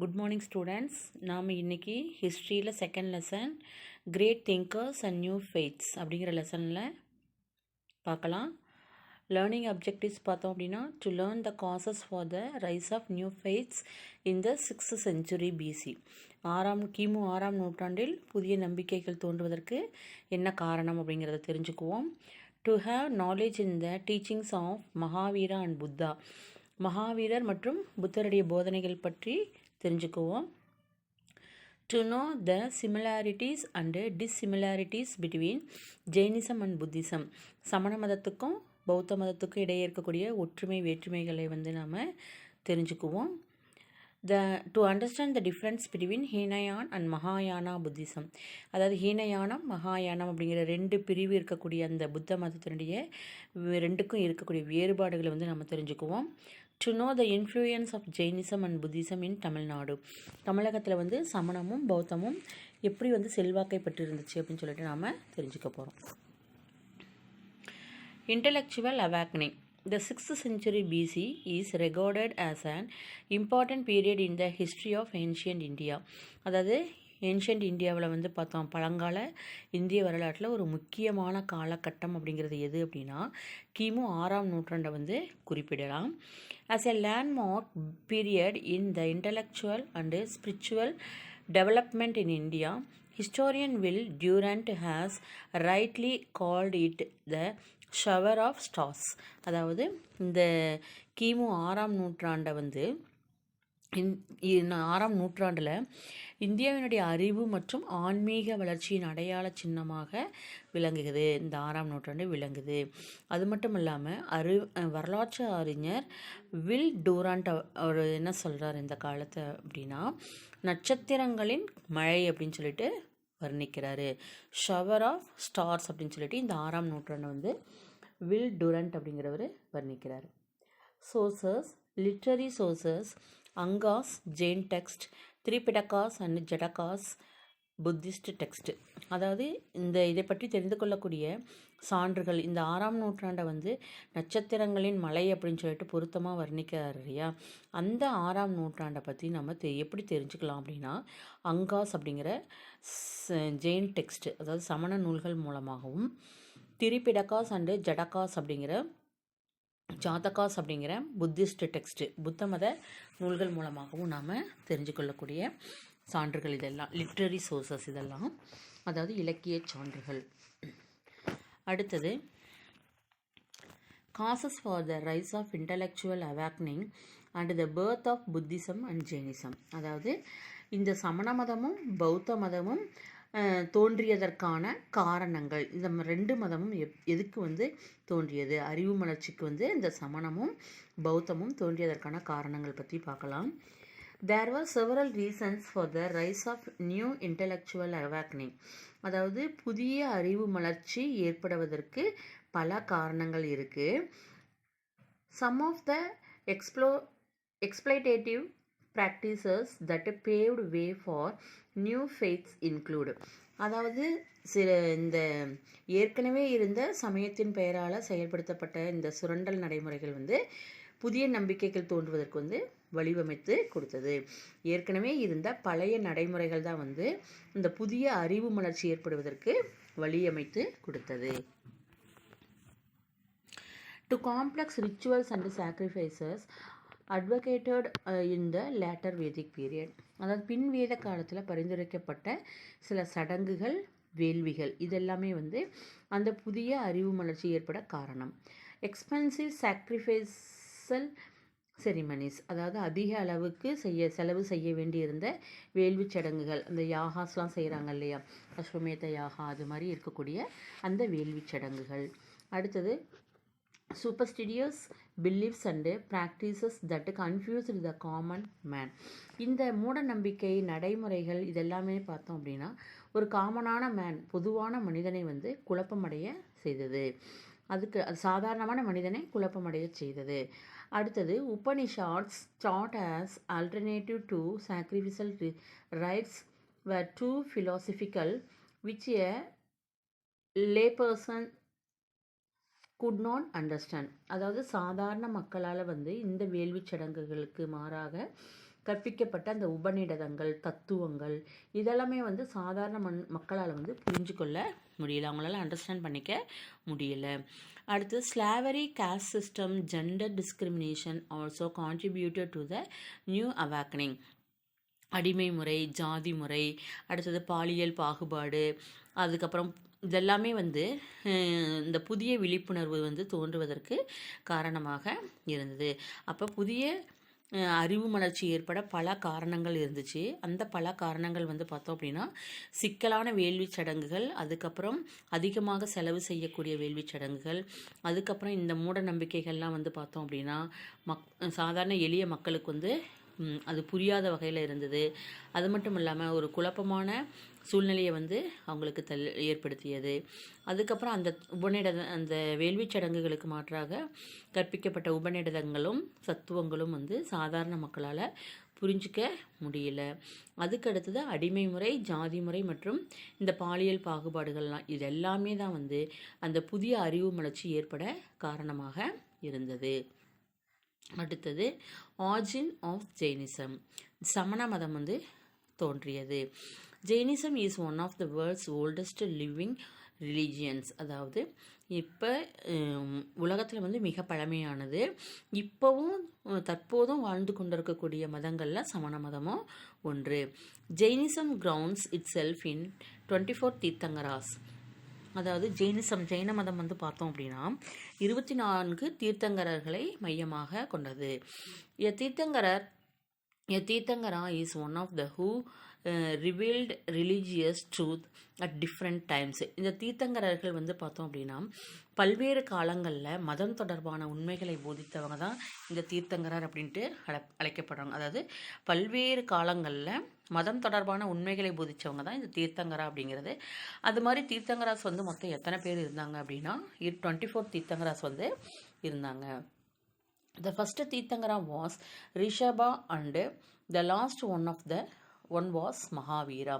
Good morning students. நாம் இன்றைக்கி ஹிஸ்ட்ரியில் second lesson great thinkers and new faiths அப்படிங்கிற லெசனில் பார்க்கலாம். லேர்னிங் அப்ஜெக்டிவ்ஸ் பார்த்தோம் அப்படின்னா, to learn the causes for the rise of new faiths in the 6th century BC. கிமு 6ஆம் நூற்றாண்டில் புதிய நம்பிக்கைகள் தோன்றுவதற்கு என்ன காரணம் அப்படிங்கிறத தெரிஞ்சுக்குவோம். To have knowledge in the teachings of Mahavira and Buddha. மகாவீரர் மற்றும் புத்தருடைய போதனைகள் பற்றி தெரிஞ்சுக்குவோம். To know the similarities and dissimilarities between Jainism and Buddhism. சமண மதத்துக்கும் பௌத்த மதத்துக்கும் இடையே இருக்கக்கூடிய ஒற்றுமை வேற்றுமைகளை நாம் தெரிஞ்சுக்குவோம். To understand the difference between Hinayana and மகாயானா புத்திசம். அதாவது ஹீனயானம் மகாயானம் அப்படிங்கிற ரெண்டு பிரிவு இருக்கக்கூடிய அந்த புத்த மதத்தினுடைய ரெண்டுக்கும் இருக்கக்கூடிய வேறுபாடுகளை நம்ம தெரிஞ்சுக்குவோம். To know the influence of Jainism and Buddhism in Tamil Nadu. தமிழகத்தில் சமணமும் பௌத்தமும் எப்படி செல்வாக்கை பெற்று இருந்துச்சு அப்படின்னு சொல்லிட்டு நாம் தெரிஞ்சுக்க போகிறோம். Intellectual அவாக்னிங். The 6th century BC is regarded as an important period in the history of ancient India. அதாவது ஏன்ஷியன்ட் இந்தியாவில் பார்த்தோம், பழங்கால இந்திய வரலாற்றில் ஒரு முக்கியமான காலகட்டம் அப்படிங்கிறது எது அப்படின்னா கிமு 6ஆம் நூற்றாண்டை குறிப்பிடலாம். as a landmark period in the intellectual and spiritual development in India, historian Will Durant has rightly called it the shower of stars. அதாவது இந்த கிமு 6ஆம் நூற்றாண்டை 6ஆம் நூற்றாண்டில் இந்தியாவினுடைய அறிவு மற்றும் ஆன்மீக வளர்ச்சியின் அடையாள சின்னமாக விளங்குகிறது. இந்த 6ஆம் நூற்றாண்டு விளங்குது. அது மட்டும் இல்லாமல் வரலாற்று அறிஞர் வில் டூராண்ட் அவர் என்ன சொல்கிறார் இந்த காலத்தை அப்படின்னா, நட்சத்திரங்களின் மழை அப்படின்னு சொல்லிட்டு வர்ணிக்கிறாரு. ஷவர் ஆஃப் ஸ்டார்ஸ் அப்படின்னு சொல்லிட்டு இந்த 6ஆம் நூற்றாண்டு வில் டூரண்ட் அப்படிங்கிறவர் வர்ணிக்கிறார். Sources, literary sources, Angas Jain text, Tripitakas and Jatakas Buddhist text. அதாவது இதை பற்றி தெரிந்து கொள்ளக்கூடிய சான்றுகள் இந்த 6ஆம் நூற்றாண்டை நட்சத்திரங்களின் மலை அப்படின்னு சொல்லிட்டு பொருத்தமாக வர்ணிக்கிறார் இல்லையா. அந்த 6ஆம் நூற்றாண்டை பற்றி நம்ம எப்படி தெரிஞ்சுக்கலாம் அப்படின்னா, அங்காஸ் அப்படிங்கிற ஜெயின் டெக்ஸ்ட், அதாவது சமண நூல்கள் மூலமாகவும், திரிபிடகாஸ் அண்டு ஜடகாஸ் அப்படிங்கிற ஜாதகாஸ் அப்படிங்கிற புத்திஸ்ட் டெக்ஸ்ட், புத்த மத நூல்கள் மூலமாகவும் நாம் தெரிஞ்சு கொள்ளக்கூடிய சான்றுகள் இதெல்லாம் லிட்ரரி சோர்சஸ், இதெல்லாம் அதாவது இலக்கிய சான்றுகள். அடுத்தது causes for the rise of intellectual awakening and the birth of Buddhism and Jainism. அதாவது இந்த சமண மதமும் பௌத்த மதமும் தோன்றியதற்கான காரணங்கள். இந்த ரெண்டு மதமும் எதுக்கு தோன்றியது, அறிவு மலர்ச்சிக்கு இந்த சமணமும் பௌத்தமும் தோன்றியதற்கான காரணங்கள் பற்றி பார்க்கலாம். There were several reasons for the rise of new intellectual awakening. அதாவது புதிய அறிவு மலர்ச்சி ஏற்படுவதற்கு பல காரணங்கள் இருக்குது. Some of the exploitative practices that paved way for new faiths include. அதாவது இந்த ஏற்கனவே இருந்த சமயத்தின் பெயரால் செயல்படுத்தப்பட்ட இந்த சுரண்டல் நடைமுறைகள் புதிய நம்பிக்கைகள் தோன்றுவதற்கு வடிவமைத்து கொடுத்தது. ஏற்கனவே இருந்த பழைய நடைமுறைகள் தான் இந்த புதிய அறிவு மலர்ச்சி ஏற்படுவதற்கு வழியமைத்து கொடுத்தது. To complex rituals and sacrifices advocated in the later Vedic period. அதாவது பின் வேத காலத்தில் பரிந்துரைக்கப்பட்ட சில சடங்குகள், வேள்விகள் இதெல்லாமே அந்த புதிய அறிவு மலர்ச்சி ஏற்பட காரணம். எக்ஸ்பென்சிவ் சாக்ரிஃபைசல் செரிமனிஸ், அதாவது அதிக அளவுக்கு செலவு செய்ய வேண்டியிருந்த வேள்வி சடங்குகள், அந்த யாகாஸ்லாம் செய்கிறாங்க இல்லையா, அஸ்வமேத யாகா, அது மாதிரி இருக்கக்கூடிய அந்த வேள்வி சடங்குகள். அடுத்தது superstitious beliefs and practices that confused the common man. இந்த மூட நம்பிக்கை நடைமுறைகள் இதெல்லாமே பார்த்தோம் அப்படின்னா ஒரு காமனான மேன், பொதுவான மனிதனை குழப்பமடைய செய்தது. அது சாதாரணமான மனிதனை குழப்பமடைய செய்தது. அடுத்தது உபனிஷாட்ஸ் taught as alternative to sacrificial rites were too philosophical which a layperson could not understand. அதாவது சாதாரண மக்களால் இந்த வேள்வி சடங்குகளுக்கு மாறாக கற்பிக்கப்பட்ட அந்த உபநிடதங்கள், தத்துவங்கள் இதெல்லாமே வந்து சாதாரண மக்களால் வந்து புரிஞ்சு கொள்ள முடியல, அவங்களால அண்டர்ஸ்டாண்ட் பண்ணிக்க முடியல. அடுத்து slavery, caste system, gender discrimination also contributed to the new awakening. அடிமை முறை, ஜாதி முறை, அடுத்தது பாலியல் பாகுபாடு, அதுக்கப்புறம் இதெல்லாமே வந்து இந்த புதிய விழிப்புணர்வு வந்து தோன்றுவதற்கு காரணமாக இருந்தது. அப்போ புதிய அறிவு மலர்ச்சி ஏற்பட பல காரணங்கள் இருந்துச்சு. அந்த பல காரணங்கள் வந்து பார்த்தோம் அப்படின்னா சிக்கலான வேள்வி சடங்குகள், அதுக்கப்புறம் அதிகமாக செலவு செய்யக்கூடிய வேள்வி சடங்குகள், அதுக்கப்புறம் இந்த மூட நம்பிக்கைகள்லாம் வந்து பார்த்தோம் அப்படின்னா சாதாரண எளிய மக்களுக்கு வந்து அது புரியாத வகையில் இருந்தது. அது மட்டும் இல்லாமல் ஒரு குழப்பமான சூழ்நிலையை வந்து அவங்களுக்கு ஏற்படுத்தியது. அதுக்கப்புறம் அந்த வேள்வி சடங்குகளுக்கு மாற்றாக கற்பிக்கப்பட்ட உபநிடதங்களும் தத்துவங்களும் வந்து சாதாரண மக்களால் புரிஞ்சிக்க முடியல. அதுக்கடுத்தது அடிமை முறை, ஜாதி முறை மற்றும் இந்த பாலியல் பாகுபாடுகள்லாம் இது எல்லாமே தான் வந்து அந்த புதிய அறிவு மலர்ச்சி ஏற்பட காரணமாக இருந்தது. அடுத்தது ஆரிஜின் ஆஃப் ஜெயினிசம். சமண மதம் வந்து தோன்றியது. Jainism is one of the world's oldest living religions. அதாவது இப்போ உலகத்தில் வந்து மிக பழமையானது, இப்போவும் தற்போதும் வாழ்ந்து கொண்டிருக்கக்கூடிய மதங்களில் சமண மதமும் ஒன்று. Jainism grounds it self in 24 தீர்த்தங்கராஸ். அதாவது ஜெயின மதம் வந்து பார்த்தோம் அப்படின்னா 24 தீர்த்தங்கரர்களை மையமாக கொண்டது. A Tirthankara is one of the who revealed religious truth at different times. இந்த தீர்த்தங்கரர்கள் வந்து பார்த்தோம் அப்படின்னா பல்வேறு காலங்களில் மதம் தொடர்பான உண்மைகளை போதித்தவங்க தான் இந்த தீர்த்தங்கரர் அப்படின்ட்டு அழைக்கப்படுறாங்க. அதாவது பல்வேறு காலங்களில் மதம் தொடர்பான உண்மைகளை போதித்தவங்க தான் இந்த தீர்த்தங்கரா அப்படிங்கிறது. அது மாதிரி தீர்த்தங்கராஸ் வந்து மொத்தம் எத்தனை பேர் இருந்தாங்க அப்படின்னா 24 தீர்த்தங்கராஸ் வந்து இருந்தாங்க. The first Tirthankara was Rishabha and the last one was Mahavira.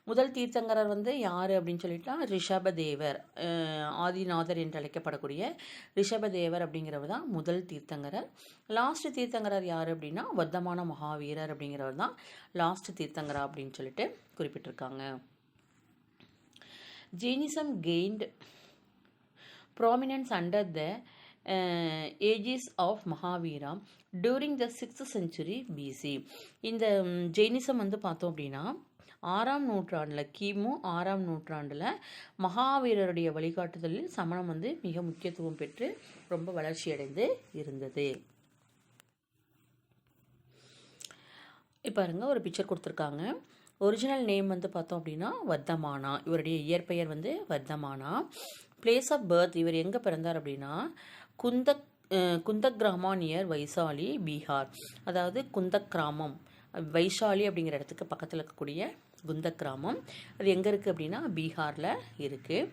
முதல் தீர்த்தங்கரர் வந்து யார் அப்படின்னு சொல்லிட்டா ரிஷபதேவர், ஆதிநாதர் என்று அழைக்கப்படக்கூடிய ரிஷபதேவர் அப்படிங்கிறவர் தான் முதல் தீர்த்தங்கரர். லாஸ்ட் தீர்த்தங்கரர் யார் அப்படின்னா வர்த்தமான மகாவீரர் அப்படிங்கிறவர் தான் லாஸ்ட் தீர்த்தங்கரா அப்படின்னு சொல்லிட்டு குறிப்பிட்டிருக்காங்க. Jainism gained prominence under the aegis of Mahavira during the 6th century BC. இந்த ஜெயினிசம் வந்து பார்த்தோம் அப்படின்னா 6ஆம் நூற்றாண்டில், கிமு 6ஆம் நூற்றாண்டில் மகாவீரருடைய வழிகாட்டுதலில் சமணம் வந்து மிக முக்கியத்துவம் பெற்று ரொம்ப வளர்ச்சி அடைந்து இருந்தது. இப்போ பாருங்க ஒரு பிக்சர் கொடுத்துருக்காங்க. ஒரிஜினல் நேம் வந்து பார்த்தோம் அப்படின்னா வர்த்தமானா. இவருடைய இயற்பெயர் வந்து வர்த்தமானா. பிளேஸ் ஆஃப் பர்த், இவர் எங்கே பிறந்தார் அப்படின்னா குந்தக் கிராமம் நியர் வைசாலி, பீகார். அதாவது குந்தக் கிராமம் வைசாலி அப்படிங்கிற இடத்துக்கு பக்கத்தில் இருக்கக்கூடிய குந்தக் கிராமம், அது எங்கே இருக்குது அப்படின்னா பீகாரில் இருக்குது.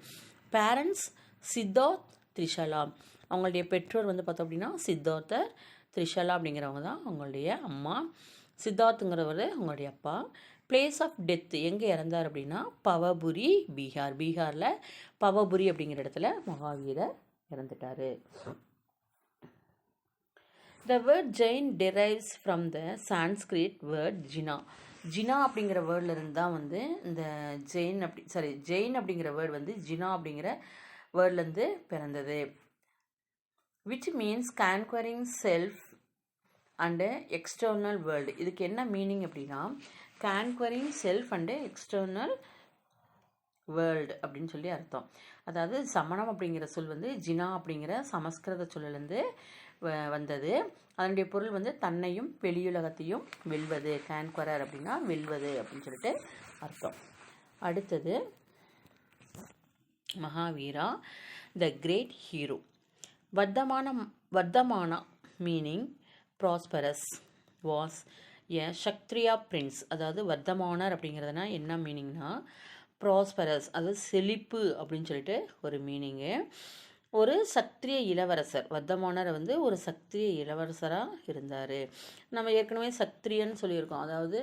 பேரண்ட்ஸ் சித்தார்த், த்ரிஷலா. அவங்களுடைய பெற்றோர் வந்து பார்த்தோம் அப்படின்னா சித்தார்த்தர், த்ரிஷலா அப்படிங்கிறவங்க தான் அவங்களுடைய அம்மா. சித்தார்த்துங்கிறவர் அவங்களுடைய அப்பா. பிளேஸ் ஆஃப் டெத், எங்கே இறந்தார் அப்படின்னா பவபுரி, பீகார். பீகாரில் பவபுரி அப்படிங்கிற இடத்துல மகாவீரர் இறந்துட்டார். The word Jain derives from the Sanskrit word Jina. ஜினா அப்படிங்கிற வேர்டில் இருந்து தான் வந்து இந்த ஜெயின் அப்படிங்கிற வேர்டு வந்து ஜினா அப்படிங்கிற வேர்ட்லேருந்து பிறந்தது. Which means conquering self and external world. இதுக்கு என்ன மீனிங் அப்படின்னா conquering self and external world அப்படின்னு சொல்லி அர்த்தம். அதாவது சமணம் அப்படிங்கிற சொல் வந்து ஜினா அப்படிங்கிற சமஸ்கிருத சொல்லிலேருந்து வந்தது. அதனுடைய பொருள் வந்து தன்னையும் வெளியுலகத்தையும் வெல்வது. கான்குவரர் அப்படின்னா வெல்வது அப்படின்னு சொல்லிட்டு அர்த்தம். அடுத்தது Mahavira, the great hero. Vardhamana meaning prosperous was a Kshatriya prince. அதாவது வர்த்தமானர் அப்படிங்கிறதுனா என்ன மீனிங்னா ப்ராஸ்பரஸ், அதாவது செழிப்பு அப்படின்னு சொல்லிட்டு ஒரு மீனிங்கு. ஒரு சத்திரிய இளவரசர், வர்த்தமானர் வந்து ஒரு சத்திரிய இளவரசராக இருந்தார். நம்ம ஏற்கனவே சத்திரியன்னு சொல்லியிருக்கோம். அதாவது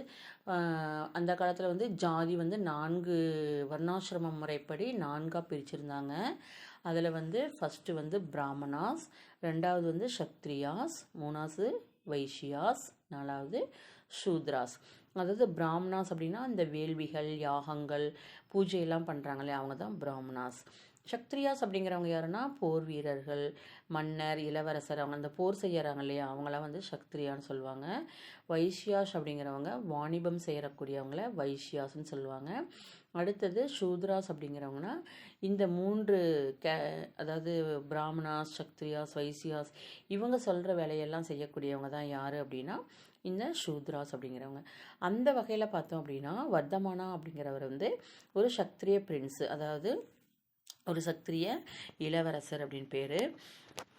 அந்த காலத்தில் வந்து ஜாதி வந்து 4 வர்ணாசிரம முறைப்படி 4ஆக பிரிச்சிருந்தாங்க. அதில் வந்து ஃபஸ்ட்டு வந்து பிராமணாஸ், 2வது வந்து சத்ரியாஸ், 3வது வைஷ்யாஸ், 4வது சூத்ராஸ். அதாவது பிராமணாஸ் அப்படின்னா இந்த வேள்விகள், யாகங்கள், பூஜையெல்லாம் பண்ணுறாங்க இல்லையா, அவங்க தான் பிராமணாஸ். சக்திரியாஸ் அப்படிங்கிறவங்க யாருன்னா போர் வீரர்கள், மன்னர், இளவரசர், அவங்க அந்த போர் செய்யறாங்க இல்லையா, அவங்களாம் வந்து சக்திரியான்னு சொல்லுவாங்க. வைஷ்யாஸ் அப்படிங்கிறவங்க வாணிபம் செய்யக்கூடியவங்கள வைஷ்யாஸ்ன்னு சொல்லுவாங்க. அடுத்தது சூத்ராஸ் அப்படிங்கிறவங்கன்னா இந்த 3 அதாவது பிராமணாஸ், சக்திரியாஸ், வைசியாஸ் இவங்க சொல்கிற வேலையெல்லாம் செய்யக்கூடியவங்க தான் யார் அப்படின்னா இந்த சூத்ராஸ் அப்படிங்கிறவங்க. அந்த வகையில் பார்த்தோம் அப்படின்னா வர்தமானா அப்படிங்கிறவர் வந்து ஒரு சக்திரிய பிரின்ஸ், அதாவது ஒரு சக்திரிய இளவரசர் அப்படின்னு பேர்.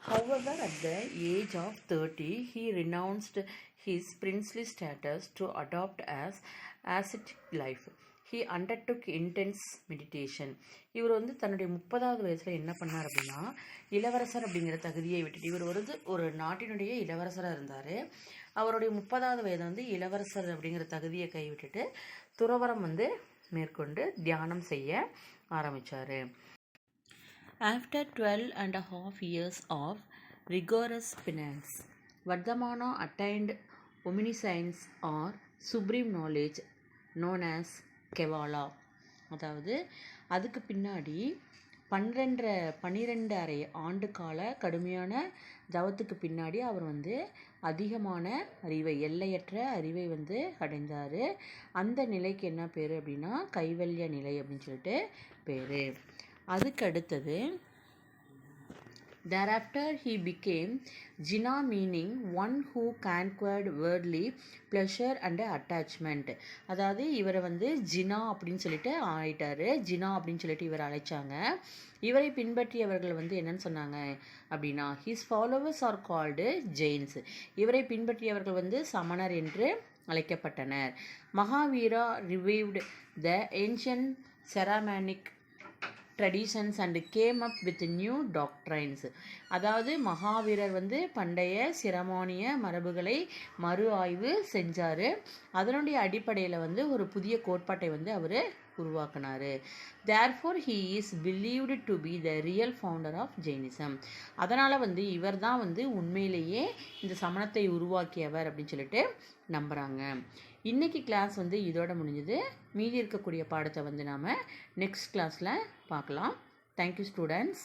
However, at the age of 30, he renounced his princely status to adopt ascetic life. He undertook intense meditation. இவர் வந்து தன்னுடைய 30வது வயசில் என்ன பண்ணார் அப்படின்னா இளவரசர் அப்படிங்கிற தகுதியை விட்டுட்டு, இவர் ஒரு நாட்டினுடைய இளவரசராக இருந்தார். அவருடைய 30வது வயது வந்து இளவரசர் அப்படிங்கிற தகுதியை கைவிட்டுட்டு துறவரம் வந்து மேற்கொண்டு தியானம் செய்ய ஆரம்பித்தார். After 12.5 years of rigorous penance, Vardhamana attained omniscience or supreme knowledge known as Kevala. அதாவது அதுக்கு பின்னாடி 12.5 ஆண்டு கால கடுமையான தவத்துக்கு பின்னாடி அவர் வந்து அதிகமான அறிவை, எல்லையற்ற அறிவை வந்து அடைந்தார். அந்த நிலைக்கு என்ன பேர் அப்படின்னா கைவல்ய நிலை அப்படின்னு சொல்லிட்டு பேர். அதுக்கு அடுத்தது thereafter he became Jina, meaning one who conquered worldly pleasure and attachment. அதாவது இவரை வந்து ஜினா அப்படின்னு சொல்லிட்டு ஆயிட்டாரு. ஜினா அப்படின்னு சொல்லிட்டு இவரை அழைச்சாங்க. இவரை பின்பற்றியவர்கள் வந்து என்னன்னு சொன்னாங்க அப்படின்னா his followers are called Jains. இவரை பின்பற்றியவர்கள் வந்து சமணர் என்று அழைக்கப்பட்டனர். Mahavira revived the ancient ceremonic traditions and came up with new doctrines. அதாவது மகாவீரர் வந்து பண்டைய சிரமானிய மரபுகளை மறு ஆய்வு செஞ்சார். அதனுடைய அடிப்படையில் வந்து ஒரு புதிய கோட்பாட்டை வந்து அவர் உருவாக்கினார். Therefore he is believed to be the real founder of Jainism. அதனால் வந்து இவர் தான் வந்து உண்மையிலேயே இந்த சமணத்தை உருவாக்கியவர் அப்படின்னு சொல்லிட்டு நம்புகிறாங்க. இன்றைக்கி கிளாஸ் வந்து இதோட முடிஞ்சது. மீதி இருக்கக்கூடிய பாடத்தை வந்து நாம் நெக்ஸ்ட் கிளாஸில் பார்க்கலாம். Thank you students.